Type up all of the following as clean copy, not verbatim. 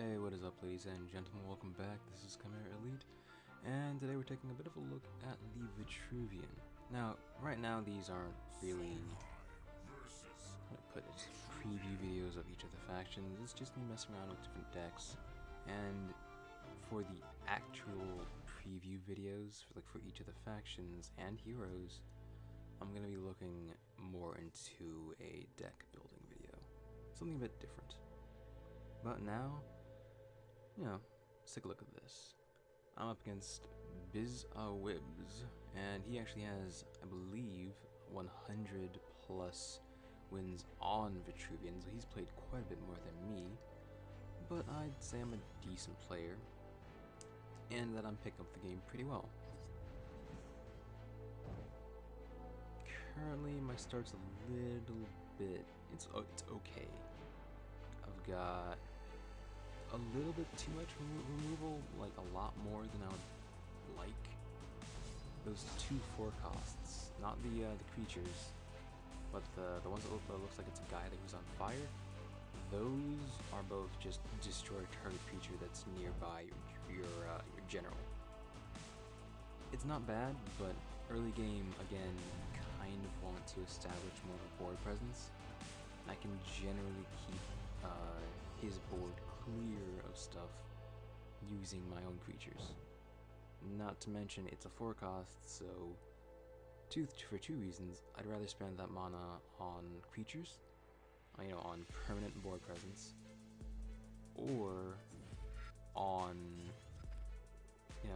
Hey, what is up, ladies and gentlemen? Welcome back. This is Chimera Elite, and today we're taking a bit of a look at the Vetruvian. Now, right now, these aren't really, how do I put it, preview videos of each of the factions. It's just me messing around with different decks, and for the actual preview videos, for each of the factions and heroes, I'm going to be looking more into a deck building video, something a bit different. But now, let's take a look at this. I'm up against Bizawibs, and he actually has, I believe, 100 plus wins on Vetruvian, so he's played quite a bit more than me, but I'd say I'm a decent player, and that I'm picking up the game pretty well. Currently, my start's a little bit, it's okay. I've got a little bit too much removal, like a lot more than I would like. Those two forecasts, not the creatures, but the ones that looks like it's a guy who's on fire. Those are both just destroy a target creature that's nearby your general. It's not bad, but early game again kind of want to establish more of a board presence. I can generally keep his board clear of stuff using my own creatures. Not to mention it's a forecast, so for two reasons, I'd rather spend that mana on creatures, on permanent board presence, or on,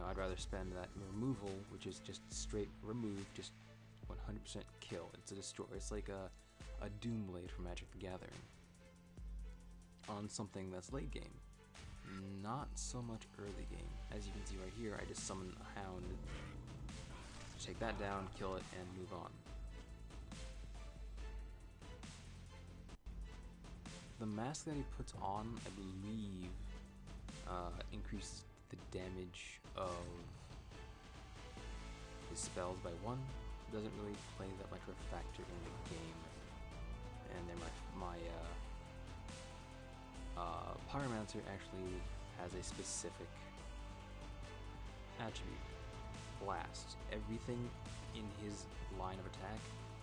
I'd rather spend that removal, which is just straight remove, just 100% kill. It's a destroy. It's like a Doomblade from Magic the Gathering on something that's late game, not so much early game. As you can see right here, I just summon a Hound, take that down, kill it, and move on. The mask that he puts on, I believe, increases the damage of his spells by 1. Doesn't really play that much of a factor in the game. And then my Pyromancer actually has a specific attribute. Blast. Everything in his line of attack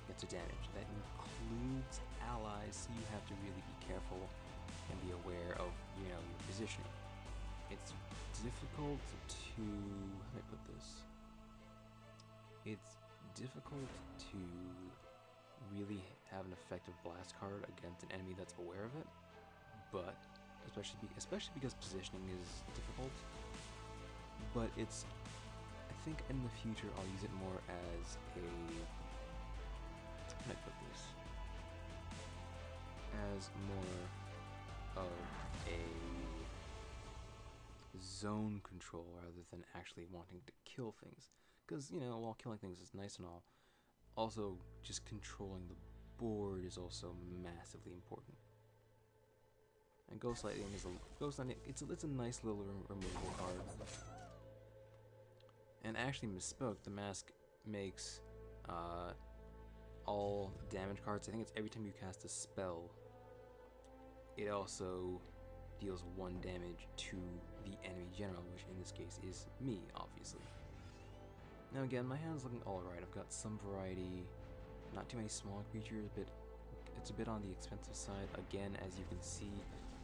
gets a damage. That includes allies, so you have to really be careful and be aware of, your positioning. It's difficult to, how do I put this? It's difficult to really have an effective blast card against an enemy that's aware of it, but especially because positioning is difficult. But I think in the future I'll use it more as a, how do I put this? As more of a zone control rather than actually wanting to kill things. Because, while killing things is nice and all, also just controlling the board is also massively important. And Ghostlighting is it's a nice little removal card. And I actually misspoke. The mask makes all damage cards. I think it's every time you cast a spell, it also deals 1 damage to the enemy general, which in this case is me, obviously. Now again, my hand's looking alright. I've got some variety, not too many small creatures, but it's a bit on the expensive side. Again, as you can see,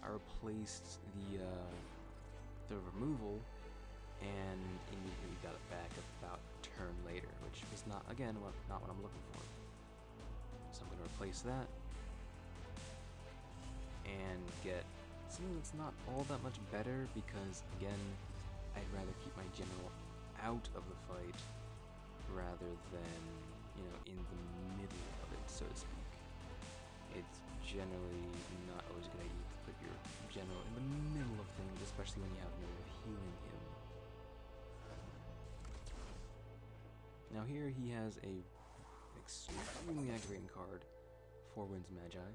I replaced the removal and immediately got it back about a turn later, which is not what I'm looking for. So I'm going to replace that and get something that's not all that much better, because again, I'd rather keep my general out of the fight rather than, in the middle of it, so to speak. It's generally not always a good idea to put your general in the middle of things, especially when you have no way of healing him. Now here he has a extremely aggravating card, 4 Winds Magi.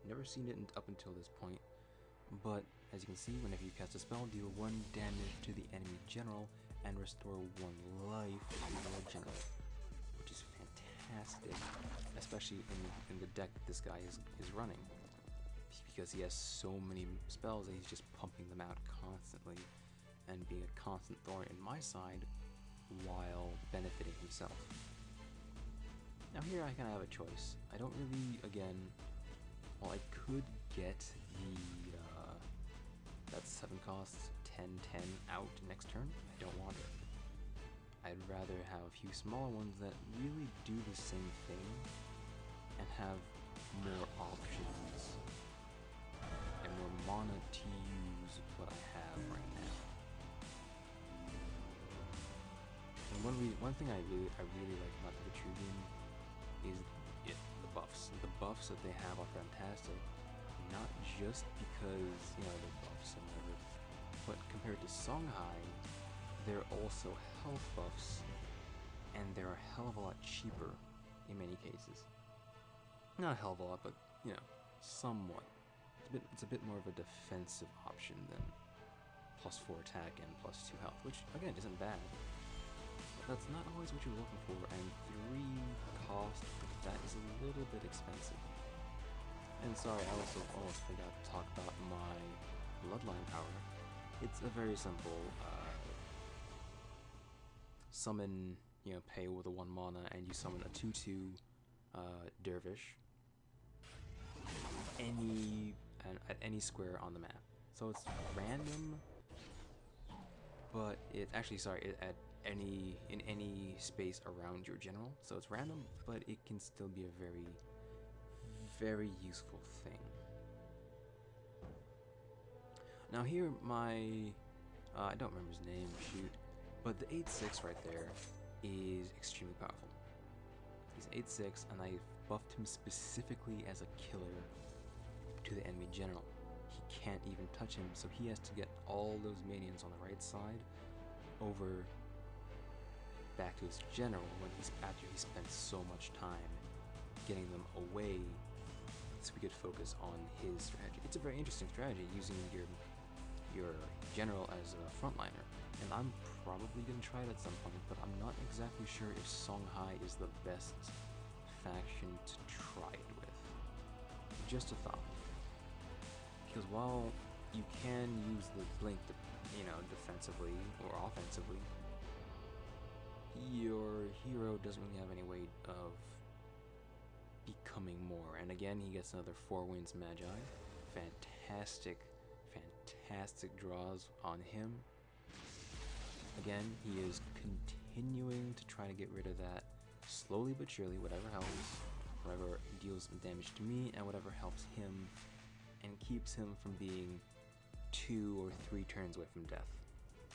Never seen it up until this point, but as you can see, whenever you cast a spell, deal 1 damage to the enemy general and restore 1 life to your general, which is fantastic, especially in the deck that this guy is running. because he has so many spells that he's just pumping them out constantly and being a constant thorn in my side while benefiting himself. Now here I kind of have a choice. I don't really, again, well, I could get the, that 7 costs 10/10 out next turn. I don't want it. I'd rather have a few smaller ones that really do the same thing and have more options and more mana to use what I have right now. And one thing I really like about the Vetruvian is the buffs. The buffs that they have are fantastic, not just because, you know, they're buffs and whatever, but compared to Songhai, they're also health buffs, and they're a hell of a lot cheaper in many cases. Not a hell of a lot, but, you know, somewhat. It's a bit more of a defensive option than +4 attack and +2 health, which, again, isn't bad. But that's not always what you're looking for, and 3 cost, that is a little bit expensive. And sorry, I also almost forgot to talk about my bloodline power. It's a very simple, summon, you know, pay with a 1 mana, and you summon a 2/2 dervish at any square on the map. So it's random, but it's actually, sorry, in any space around your general. So it's random, but it can still be a very, very useful thing. Now here, I don't remember his name, shoot, but the 8/6 right there is extremely powerful. He's 8/6, and I buffed him specifically as a killer to the enemy general. He can't even touch him, so he has to get all those minions on the right side over back to his general after he spent so much time getting them away, so we could focus on his strategy. It's a very interesting strategy, using your general as a frontliner, and I'm probably going to try it at some point, but I'm not exactly sure if Songhai is the best faction to try it with. Just a thought. Because while you can use the blink, you know, defensively or offensively, your hero doesn't really have any way of becoming more. And again, he gets another 4 Winds Magi. Fantastic draws on him. Again, he is continuing to try to get rid of that slowly but surely, whatever helps, whatever deals damage to me, and whatever helps him and keeps him from being 2 or 3 turns away from death.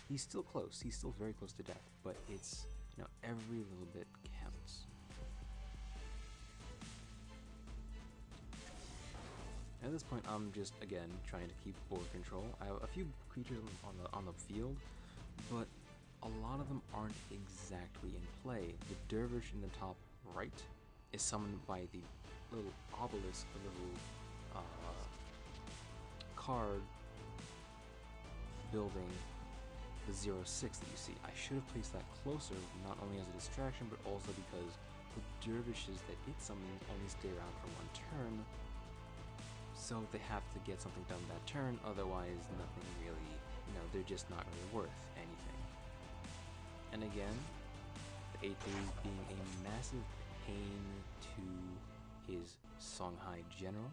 He's still close, he's still very close to death, but it's, you know, every little bit counts. At this point, I'm just, again, trying to keep board control. I have a few creatures on the field, but a lot of them aren't exactly in play. The dervish in the top right is summoned by the little obelisk, the little card building the 0/6 that you see. I should have placed that closer, not only as a distraction, but also because the dervishes that it summons only stay around for 1 turn, so they have to get something done that turn, otherwise nothing really, you know, they're just not really worth anything. And again, the 8/3 being a massive pain to his Songhai general.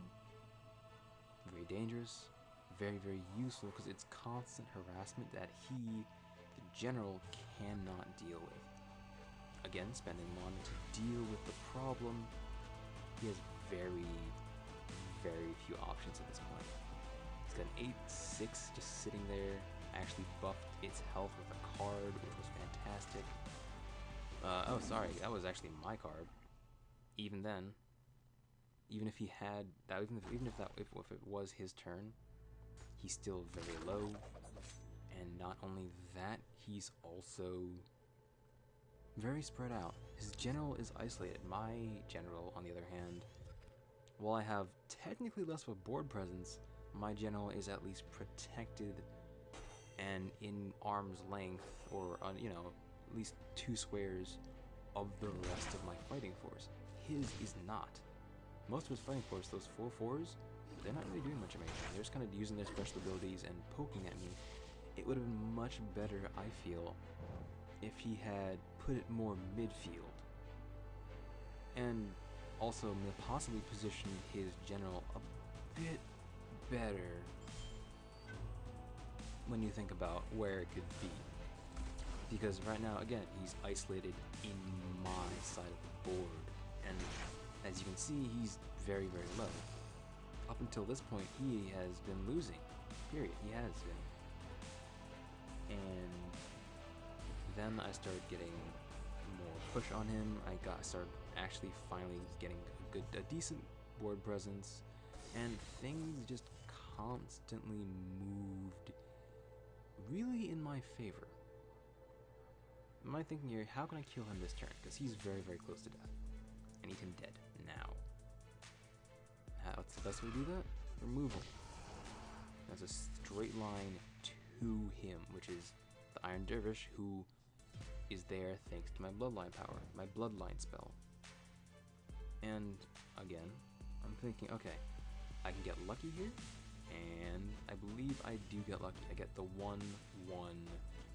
Very dangerous, very, very useful, because it's constant harassment that he, the general, cannot deal with. Again, spending mana to deal with the problem. He has very, very few options at this point. He's got an 8/6 just sitting there. I actually buffed its health with a card, which was fantastic. Oh, sorry, that was actually my card. Even then, even if he had that, if it was his turn, he's still very low. And not only that, he's also very spread out. His general is isolated. My general, on the other hand, while I have technically less of a board presence, my general is at least protected and in arm's length, or you know, at least 2 squares of the rest of my fighting force. His is not. Most of his fighting force, those 4 4s, they're not really doing much of anything. They're just kind of using their special abilities and poking at me. It would have been much better, I feel, if he had put it more midfield. And also possibly positioned his general a bit better when you think about where it could be. Because right now, again, he's isolated in my side of the board. And as you can see, he's very, very low. Up until this point, he has been losing. Period. He has been. And then I started getting more push on him. I started actually finally getting a decent board presence, and things just constantly moved really in my favor. My thinking here, how can I kill him this turn? Because he's very, very close to death. I need him dead now. What's the best way to do that? Remove him. That's a straight line to him, which is the Iron Dervish, who is there thanks to my bloodline power, my bloodline spell. And again, I'm thinking, okay, I can get lucky here, and I believe I do get lucky. I get the 1/1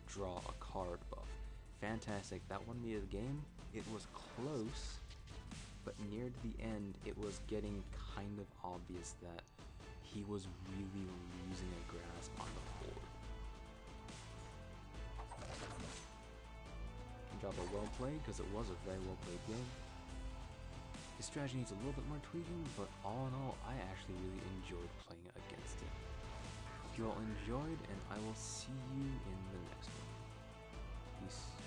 draw a card buff. Fantastic. That won me the game. It was close, but near to the end, it was getting kind of obvious that he was really losing a grasp on the board. Drop a well played, because it was a very well played game. His strategy needs a little bit more tweaking, but all in all, I actually really enjoyed playing against him. Hope you all enjoyed, and I will see you in the next one. Peace.